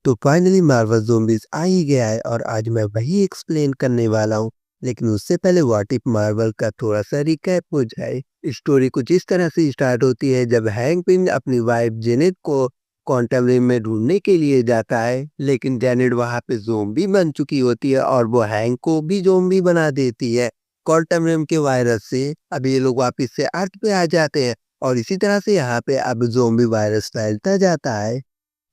तो finally Marvel zombies आ ही गया है और आज मैं वही एक्सप्लेन करने वाला हूँ। लेकिन उससे पहले व्हाट इफ मार्वल का थोड़ा-सा रिकैप हो जाए। स्टोरी कुछ इस तरह से स्टार्ट होती है जब हैंक पिम अपनी वाइफ जेनेट को क्वांटम रिम में ढूँढने के लिए जाता है, लेकिन जेनेट वहाँ पे ज़ॉम्बी बन चुकी होती है और वो हैंक को भी ज़ॉम्बी बना देती है। क्वांटम रिम के वायरस से अब ये लोग वापस से अर्थ पे आ जाते हैं और इसी तरह से यहाँ पे अब ज़ॉम्बी वायरस फैलता जाता है।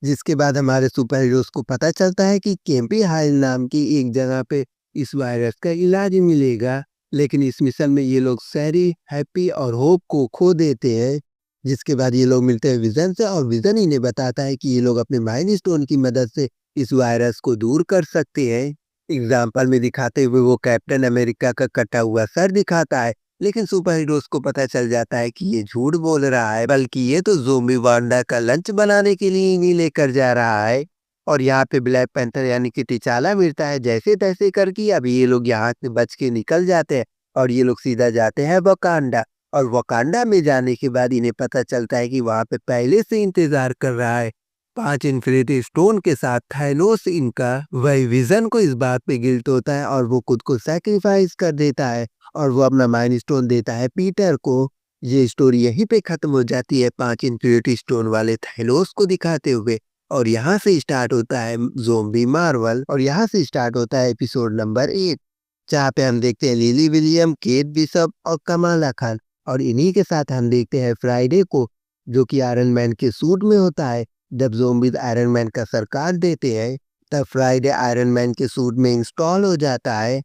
जिसके बाद हमारे सुपर हीरोज़ को पता चलता है कि केम्पी हाइल नाम की एक जगह पे इस वायरस का इलाज मिलेगा। लेकिन इस मिशन में ये लोग सैरी, हैप्पी और होप को खो देते हैं। जिसके बाद ये लोग मिलते हैं विज़न से और विज़न इन्हें बताता है कि ये लोग अपने माइंड स्टोन की मदद से इस वायरस को दूर कर सकते हैं। एग्जाम्पल में दिखाते हुए वो कैप्टन अमेरिका का कटा हुआ सर दिखाता है, लेकिन सुपर हीरोज को पता चल जाता है कि ये झूठ बोल रहा है, बल्कि ये तो ज़ोंबी वांडा का लंच बनाने के लिए इन्हीं लेकर जा रहा है। और यहाँ पे ब्लैक पैंथर यानी कि टिचाला मिलता है जैसे तैसे करके। अब ये लोग यहाँ से बच के निकल जाते हैं और ये लोग सीधा जाते हैं वकांडा। और वकांडा में जाने के बाद इन्हें पता चलता है कि वहाँ पे पहले से इंतजार कर रहा है 5 इन्फिनिटी स्टोन के साथ थानोस। इनका वही विजन को इस बात पे गिल्ट होता है और वो खुद को सैक्रिफाइस कर देता है और वो अपना माइंड स्टोन देता है पीटर को। ये स्टोरी यहीं पे खत्म हो जाती है 5 इन्फिनिटी स्टोन वाले थानोस को दिखाते हुए। और यहाँ से स्टार्ट होता है ज़ॉम्बी मार्वल और यहाँ से स्टार्ट होता है एपिसोड नंबर 8, जहाँ पे हम देखते हैं लिली विलियम, केट बिशप और कमाला खान। और इन्हीं के साथ हम देखते हैं फ्राइडे को, जो कि आयरन मैन के सूट में होता है। जब ज़ॉम्बीज़ आयरन मैन का सर काट देते हैं, तब फ्राइडे आयरन मैन के सूट में इंस्टॉल हो जाता है।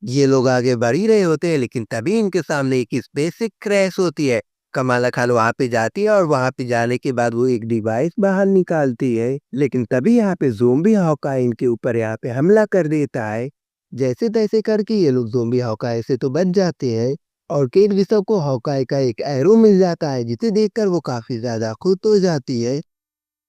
ये लोग आगे बढ़ ही रहे होते हैं, लेकिन तभी इनके सामने एक स्पेसशिप क्रैश होती है। कमाला खान वहाँ पे जाती है और वहाँ पे जाने के बाद वो एक डिवाइस बाहर निकालती है, लेकिन तभी यहाँ पे ज़ोंबी हॉकाई इनके ऊपर यहाँ पे हमला कर देता है। जैसे तैसे करके ये लोग ज़ोंबी हॉकाई से तो बच जाते हैं और केट बिशप को हॉकाई का एक एरो मिल जाता है, जिसे देखकर वो काफ़ी ज़्यादा खुश हो जाती है।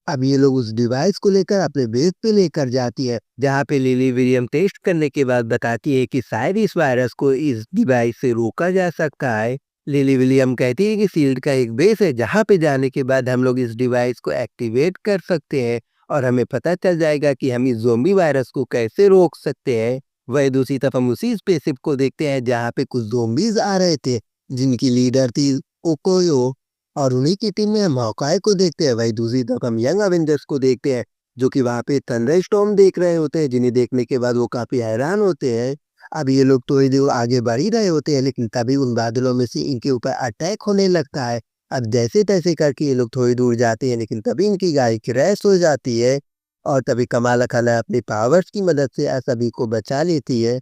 अब ये लोग उस डिवाइस को लेकर अपने बेस पे लेकर जाती है, जहाँ पे लिली विलियम टेस्ट करने के बाद बताती है कि शायद इस वायरस को इस डिवाइस से रोका जा सकता है। लिली विलियम कहती है कि शील्ड का एक बेस है जहाँ पे जाने के बाद हम लोग इस डिवाइस को एक्टिवेट कर सकते हैं और हमें पता चल जाएगा कि हम इस ज़ोंबी वायरस को कैसे रोक सकते हैं। वही दूसरी तरफ हम उसी स्पेसशिप को देखते हैं जहाँ पे कुछ ज़ोंबीज आ रहे थे, जिनकी लीडर थी ओकोयो। और उन्हीं की टीम में हम हॉकाई को देखते हैं। वही दूसरी तरफ हम यंग अवेंजर्स को देखते हैं, जो कि वहाँ पे थंडरस्टॉर्म देख रहे होते हैं, जिन्हें देखने के बाद वो काफ़ी हैरान होते हैं। अब ये लोग थोड़ी देर आगे बढ़ ही रहे होते हैं, लेकिन तभी उन बादलों में से इनके ऊपर अटैक होने लगता है। अब जैसे-तैसे करके ये लोग थोड़ी दूर जाते हैं, लेकिन तभी इनकी गाड़ी क्रैश हो जाती है और तभी कमाला खान अपनी पावर्स की मदद से सभी को बचा लेती है।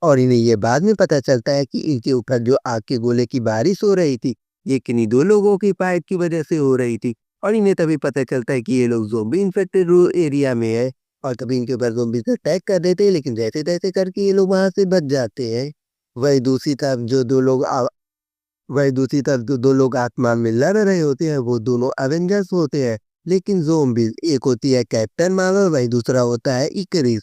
और इन्हें ये बाद में पता चलता है कि इनके ऊपर जो आग के गोले की बारिश हो रही थी, ये किन्हीं 2 लोगों की फाइट की वजह से हो रही थी। और इन्हें तभी पता चलता है कि ये लोग ज़ॉम्बी इन्फेक्टेड एरिया में है और तभी इनके ऊपर ज़ॉम्बीज़ अटैक कर देते हैं, लेकिन जैसे-तैसे करके ये लोग वहाँ से बच जाते हैं। वहीं दूसरी तरफ जो 2 लोग वहीं दूसरी तरफ जो 2 लोग आसमान में लड़ रहे होते हैं, वो दोनों अवेंजर्स होते हैं, लेकिन ज़ॉम्बीज़। एक होती है कैप्टन मार्वल, वहीं दूसरा होता है इकरिस।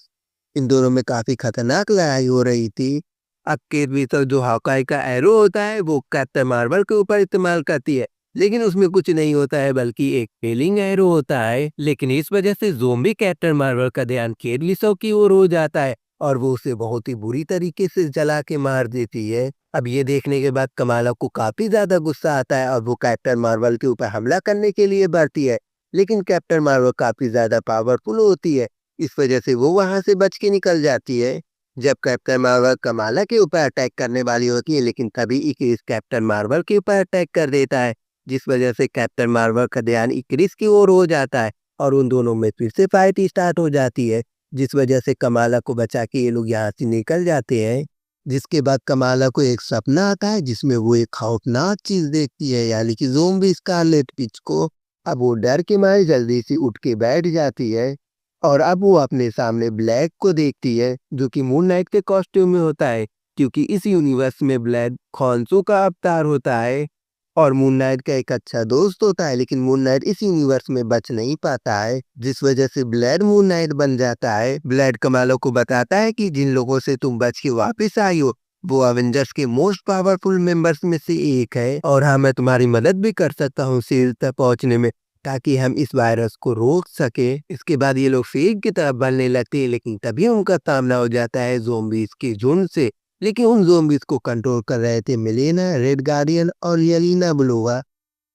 इन दोनों में काफ़ी खतरनाक लड़ाई हो रही थी। अब केट बिशप जो हॉकाई का एरो होता है, वो कैप्टन मार्वल के ऊपर इस्तेमाल करती है, लेकिन उसमें कुछ नहीं होता है, बल्कि एक हीलिंग एरो होता है। लेकिन इस वजह से ज़ॉम्बी कैप्टन मार्वल का ध्यान केट बिशप की ओर हो जाता है और वो उसे बहुत ही बुरी तरीके से जला के मार देती है। अब ये देखने के बाद कमाला को काफ़ी ज़्यादा गुस्सा आता है और वो कैप्टन मार्वल के ऊपर हमला करने के लिए बढ़ती है, लेकिन कैप्टन मार्वल काफ़ी ज़्यादा पावरफुल होती है। इस वजह से वो वहाँ से बच के निकल जाती है। जब कैप्टन मार्वल कमाला के ऊपर अटैक करने वाली होती है, लेकिन तभी इक्रिस कैप्टन मार्वल के ऊपर अटैक कर देता है, जिस वजह से कैप्टन मार्वल का ध्यान इक्रिस की ओर हो जाता है और उन दोनों में फिर से फाइट स्टार्ट हो जाती है, जिस वजह से कमाला को बचा के ये लोग यहाँ से निकल जाते हैं। जिसके बाद कमाला को एक सपना आता है, जिसमें वो एक खौफनाक चीज़ देखती है, यानी कि ज़ॉम्बी स्कारलेट विच को। अब वो डर के मारे जल्दी से उठ के बैठ जाती है और अब वो अपने सामने ब्लैक को देखती है, जो कि मून नाइट के कॉस्ट्यूम में होता है, क्योंकि इस यूनिवर्स में ब्लैक खौंसू का अवतार होता है और मून नाइट का एक अच्छा दोस्त होता है। लेकिन मून नाइट इस यूनिवर्स में बच नहीं पाता है, जिस वजह से ब्लेड मून नाइट बन जाता है। ब्लेड कमालो को बताता है कि जिन लोगों से तुम बच के वापस आई हो, वो अवेंजर्स के मोस्ट पावरफुल मेंबर्स में से एक है और हाँ, मैं तुम्हारी मदद भी कर सकता हूँ शील्ड तक पहुँचने में। ताकि हम इस वायरस को रोक सके। इसके बाद ये लोग शेर की तरफ बढ़ने लगते हैं, लेकिन तभी उनका सामना हो जाता है ज़ोंबीज़ के झुंड से। लेकिन उन ज़ोंबीज़ को कंट्रोल कर रहे थे मिलेना, रेड गार्डियन और येलेना बेलोवा।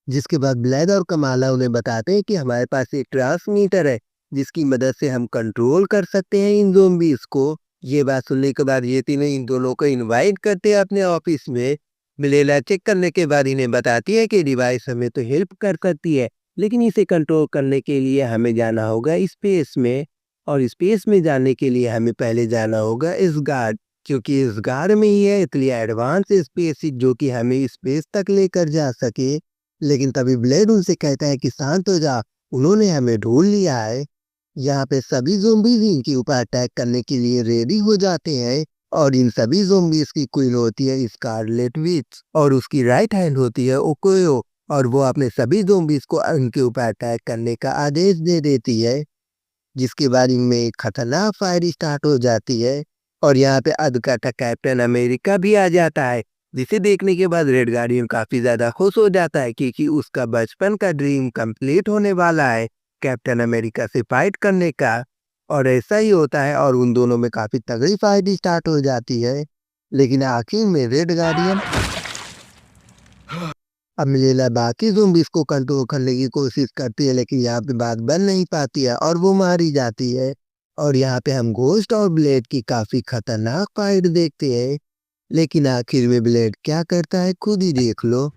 जिसके बाद ब्लेड और कमाला उन्हें बताते हैं कि हमारे पास एक ट्रांसमीटर है, जिसकी मदद से हम कंट्रोल कर सकते हैं इन ज़ोंबीज़ को। ये बात सुनने के बाद ये तीनों इन दोनों को इनवाइट करते हैं अपने ऑफिस में। मिलेला चेक करने के बाद इन्हें बताती है कि डिवाइस हमें तो हेल्प कर सकती है, लेकिन इसे कंट्रोल करने के लिए हमें जाना होगा स्पेस में, और स्पेस में जाने के लिए हमें पहले जाना होगा इसगार्ड, क्योंकि इसगार्ड में ही है इतनी एडवांस स्पेसशिप जो कि हमें स्पेस तक लेकर जा सके। लेकिन तभी ब्लेड उनसे कहता है कि शांत हो जा, उन्होंने हमें ढूंढ लिया है। यहाँ पे सभी ज़ोंबीज़ इनके ऊपर अटैक करने के लिए रेडी हो जाते हैं, और इन सभी ज़ोंबीज़ की क्वीन होती है स्कारलेट विच और उसकी राइट हैंड होती है ओकोयो, और वो अपने सभी ज़ोंबीज़ को उनके ऊपर अटैक करने का आदेश दे देती है। जिसके बाद इनमें एक खतरनाक फायर स्टार्ट हो जाती है, और यहाँ पे अधकटा कैप्टन अमेरिका भी आ जाता है, जिसे देखने के बाद रेड गार्डियन काफी ज्यादा खुश हो जाता है, क्योंकि उसका बचपन का ड्रीम कंप्लीट होने वाला है कैप्टन अमेरिका से फाइट करने का। और ऐसा ही होता है, और उन दोनों में काफी तगड़ी फाइट स्टार्ट हो जाती है। लेकिन आखिर में रेड गार्डियन अब मिलेला बाकी ज़ोंबीज़ को कंट्रोल करने की कोशिश करती है, लेकिन यहाँ पे बात बन नहीं पाती है और वो मारी जाती है। और यहाँ पे हम घोस्ट और ब्लेड की काफ़ी खतरनाक फाइट देखते हैं। लेकिन आखिर में ब्लेड क्या करता है खुद ही देख लो।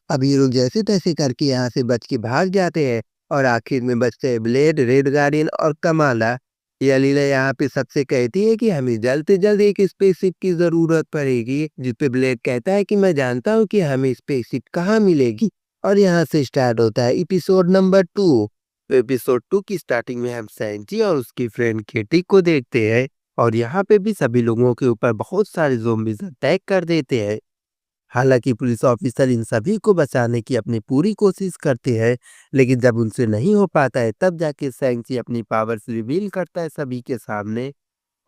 अब ये लोग जैसे तैसे करके यहाँ से बच के भाग जाते हैं, और आखिर में बचते हैं ब्लेड, रेड गार्डियन और कमाला। यह लीला यहाँ पे सबसे कहती है कि हमें जल्द से जल्द एक स्पेसशिप की जरूरत पड़ेगी, जिस पे ब्लेड कहता है कि मैं जानता हूँ कि हमें स्पेसशिप कहाँ मिलेगी। और यहाँ से स्टार्ट होता है एपिसोड नंबर 2। तो एपिसोड 2 की स्टार्टिंग में हम सैंची और उसकी फ्रेंड केटी को देखते हैं, और यहाँ पे भी सभी लोगों के ऊपर बहुत सारे ज़ोंबीज़ अटैक कर देते हैं। हालांकि पुलिस ऑफिसर इन सभी को बचाने की अपनी पूरी कोशिश करते हैं, लेकिन जब उनसे नहीं हो पाता है तब जाके सैंची अपनी पावर्स रिवील करता है सभी के सामने।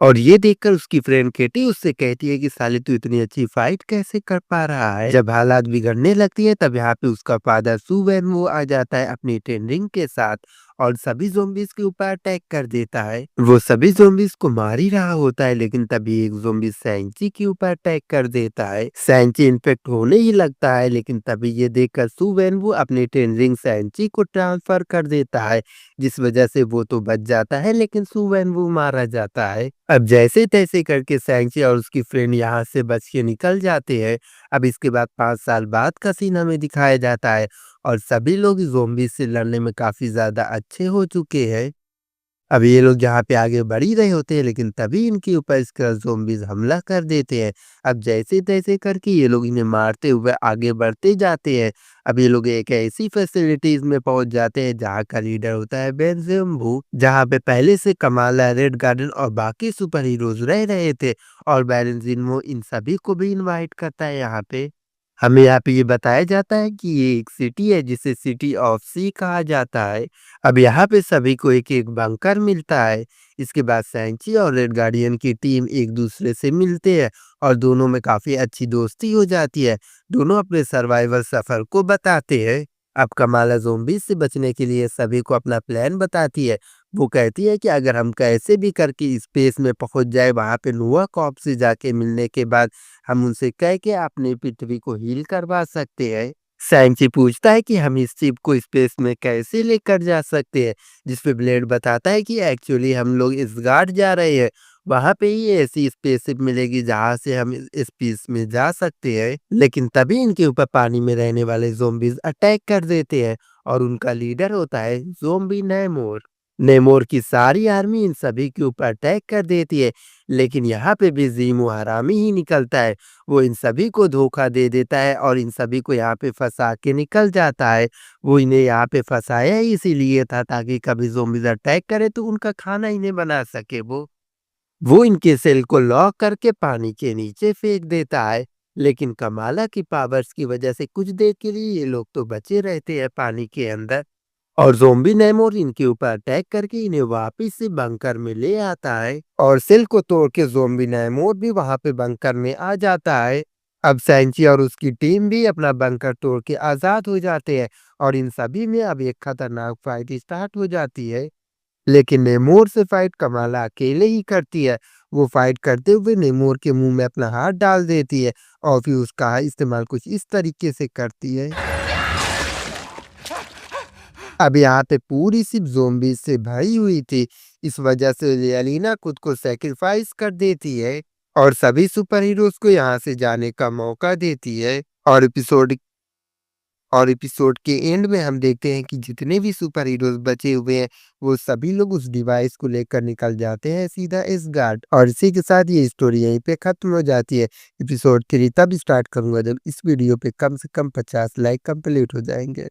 और ये देखकर उसकी फ्रेंड केटी उससे कहती है कि साले तू इतनी अच्छी फाइट कैसे कर पा रहा है। जब हालात बिगड़ने लगती है तब यहाँ पे उसका फादर सुवेन वो आ जाता है अपनी टेंडिंग के साथ, और सभी ज़ोंबीज़ के ऊपर अटैक कर देता है। वो सभी ज़ोंबीज़ को मार ही रहा होता है, लेकिन तभी एक ज़ोंबी सैंची के ऊपर अटैक कर देता है। सैंची इन्फेक्ट होने ही लगता है, लेकिन तभी ये देखकर सुवेन वो अपनी टेंडिंग सैंची को ट्रांसफर कर देता है, जिस वजह से वो तो बच जाता है, लेकिन सुवेन वो मारा जाता है। अब जैसे तैसे करके सैंची और उसकी फ्रेंड यहाँ से बच के निकल जाते हैं। अब इसके बाद 5 साल बाद का सीन हमें दिखाया जाता है, और सभी लोग ज़ोंबी से लड़ने में काफ़ी ज़्यादा अच्छे हो चुके हैं। अब ये लोग जहाँ पे आगे बढ़ ही रहे होते हैं, लेकिन तभी इनके ऊपर इसका ज़ोंबीज़ हमला कर देते हैं। अब जैसे-तैसे करके ये लोग इन्हें मारते हुए आगे बढ़ते जाते हैं। अब ये लोग एक ऐसी फैसिलिटीज़ में पहुँच जाते हैं जहाँ का लीडर होता है बेल्ज़ेबू, जहाँ पे पहले से कमाला, रेड गार्डन और बाकी सुपर हीरोज़ रह रहे थे, और बेल्ज़ेबू इन सभी को भी इनवाइट करता है यहाँ पे। हमें यहाँ पे ये बताया जाता है कि ये एक सिटी है जिसे सिटी ऑफ सी कहा जाता है। अब यहाँ पे सभी को एक-एक बंकर मिलता है। इसके बाद सैंची और रेड गार्डियन की टीम एक दूसरे से मिलते हैं, और दोनों में काफ़ी अच्छी दोस्ती हो जाती है। दोनों अपने सर्वाइवल सफ़र को बताते हैं। अब कमाला ज़ोंबीज़ से बचने के लिए सभी को अपना प्लान बताती है। वो कहती है कि अगर हम कैसे भी करके स्पेस में पहुँच जाए, वहाँ पे नोआ कॉर्प से जाके मिलने के बाद हम उनसे कह के अपनी पृथ्वी को हील करवा सकते हैं। सैंची पूछता है कि हम इस शिप को स्पेस में कैसे लेकर जा सकते हैं, जिस पे ब्लेड बताता है कि एक्चुअली हम लोग इसगार्ड जा रहे हैं। वहाँ पे ही ऐसी स्पेसशिप मिलेगी जहाँ से हम इस स्पेस में जा सकते हैं। लेकिन तभी इनके ऊपर पानी में रहने वाले ज़ोंबीज़ अटैक कर देते हैं, और उनका लीडर होता है ज़ोंबी नेमोर। नेमोर की सारी आर्मी इन सभी के ऊपर अटैक कर देती है, लेकिन यहाँ पे भी ज़ीमो हरामी ही निकलता है। वो इन सभी को धोखा दे देता है, और इन सभी को यहाँ पे फँसा के निकल जाता है। वो इन्हें यहाँ पे फँसाया ही इसीलिए था ताकि कभी ज़ोंबीज़ अटैक करे तो उनका खाना इन्हें बना सके वो। वो इनके सेल को लॉक करके पानी के नीचे फेंक देता है, लेकिन कमाला की पावर्स की वजह से कुछ देर के लिए ये लोग तो बचे रहते हैं पानी के अंदर, और ज़ोंबी नेमोर इनके ऊपर अटैक करके इन्हें वापस से बंकर में ले आता है, और सेल को तोड़ के ज़ोंबी नेमोर भी वहां पे बंकर में आ जाता है। अब सैंची और उसकी टीम भी अपना बंकर तोड़ के आज़ाद हो जाते हैं और इन सभी में अब एक खतरनाक फाइट स्टार्ट हो जाती है। लेकिन नेमोर से फाइट कमाला अकेले ही करती है। वो फाइट करते हुए नेमोर के मुंह में अपना हाथ डाल देती है और फिर उसका इस्तेमाल कुछ इस तरीके से करती है। अब यहाँ पे पूरी सिर्फ ज़ॉम्बीज़ से भरी हुई थी। इस वजह से येलेना खुद को सैक्रिफाइस कर देती है और सभी सुपर हीरोज़ को यहाँ से जाने का मौका देती है। और एपिसोड के एंड में हम देखते हैं कि जितने भी सुपर हीरोज़ बचे हुए हैं, वो सभी लोग उस डिवाइस को लेकर निकल जाते हैं सीधा एसगार्ड, और इसी के साथ ये स्टोरी यहीं पे खत्म हो जाती है। एपिसोड 3 तब स्टार्ट करूँगा जब इस वीडियो पे कम से कम 50 लाइक कंप्लीट हो जाएँगे।